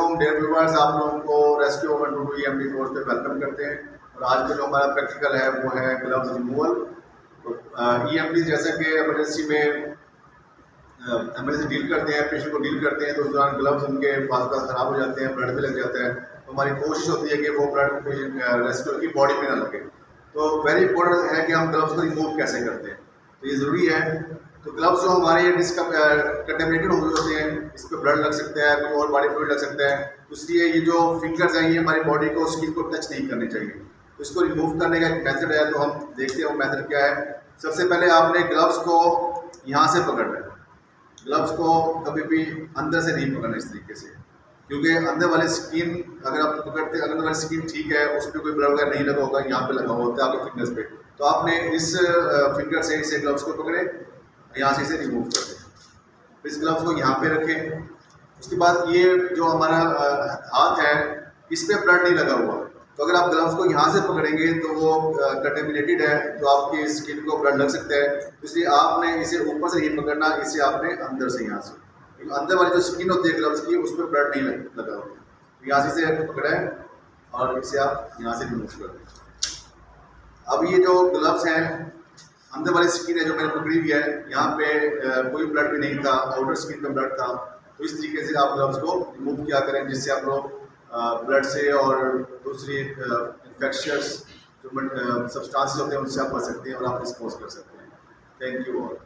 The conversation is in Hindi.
वालेकुम डियर व्यूअर्स, आप लोगों को रेस्क्यू 122 EMT कोर्स पे वेलकम करते हैं। और आज का जो हमारा प्रैक्टिकल है वो है ग्लव्स रिमूवल। तो EMT जैसे कि एमरजेंसी में एमरजेंसी डील करते हैं, पेशेंट को डील करते हैं, तो उस दौरान ग्लव्स उनके पास ख़राब हो जाते हैं, ब्लड भी लग जाता है। तो हमारी कोशिश होती है कि वो ब्लड पेशेंट रेस्क्यू की बॉडी में ना लगे। तो वेरी इंपॉर्टेंट है कि हम ग्लव्स को रिमूव कैसे करते हैं, तो ये ज़रूरी है। तो ग्लव्स जो हमारे कंटेमिनेटेड हुए होते हैं, इस पर ब्लड लग सकता है, कोई और बॉडी फ्लूइड लग सकता है, तो इसलिए ये जो फिंगर्स हैं ये हमारी बॉडी को, स्किन को टच नहीं करने चाहिए। तो इसको रिमूव करने का एक मेथड है, तो हम देखते हैं वो मेथड क्या है। सबसे पहले आपने ग्लव्स को यहाँ से पकड़ना है। ग्लव्स को कभी भी अंदर से नहीं पकड़ना इस तरीके से, क्योंकि अंदर वाली स्किन अगर आप पकड़ते हैं, अंदर वाली स्किन ठीक है, उस पर कोई ब्लड वगैरह नहीं लगा होगा, यहाँ पे लगा होता है आपके फिंगर्स पे। तो आपने इस फिंगर से इसे ग्लव्स को पकड़े, यहाँ से इसे रिमूव कर दें। इस ग्लव्स को यहाँ पे रखें। उसके बाद ये जो हमारा हाथ है, इस पर ब्लड नहीं लगा हुआ, तो अगर आप ग्लव्स को यहाँ से पकड़ेंगे तो वो कंटेमिनेटेड है, तो आपकी स्किन को ब्लड लग सकता है। इसलिए आपने इसे ऊपर से नहीं पकड़ना, इसे आपने अंदर से, यहाँ से, क्योंकि अंदर वाली जो स्किन होती है ग्लव्स की, उस पर ब्लड नहीं लगा होता। तो यहाँ से इसे पकड़ा है और इसे आप यहाँ से रिमूव कर दें। अब ये जो ग्लव्स हैं, अंदर वाली स्किन है जो मैंने पकड़ी हुई है, यहाँ पे कोई ब्लड भी नहीं था, आउटर स्किन पे ब्लड था। तो इस तरीके से आप ग्लव्स को रिमूव किया करें, जिससे आप लोग ब्लड से और दूसरी इन्फेक्शियस जो सब्सटेंसेस होते हैं उनसे आप बच सकते हैं और आप डिस्पोज कर सकते हैं। Thank you all.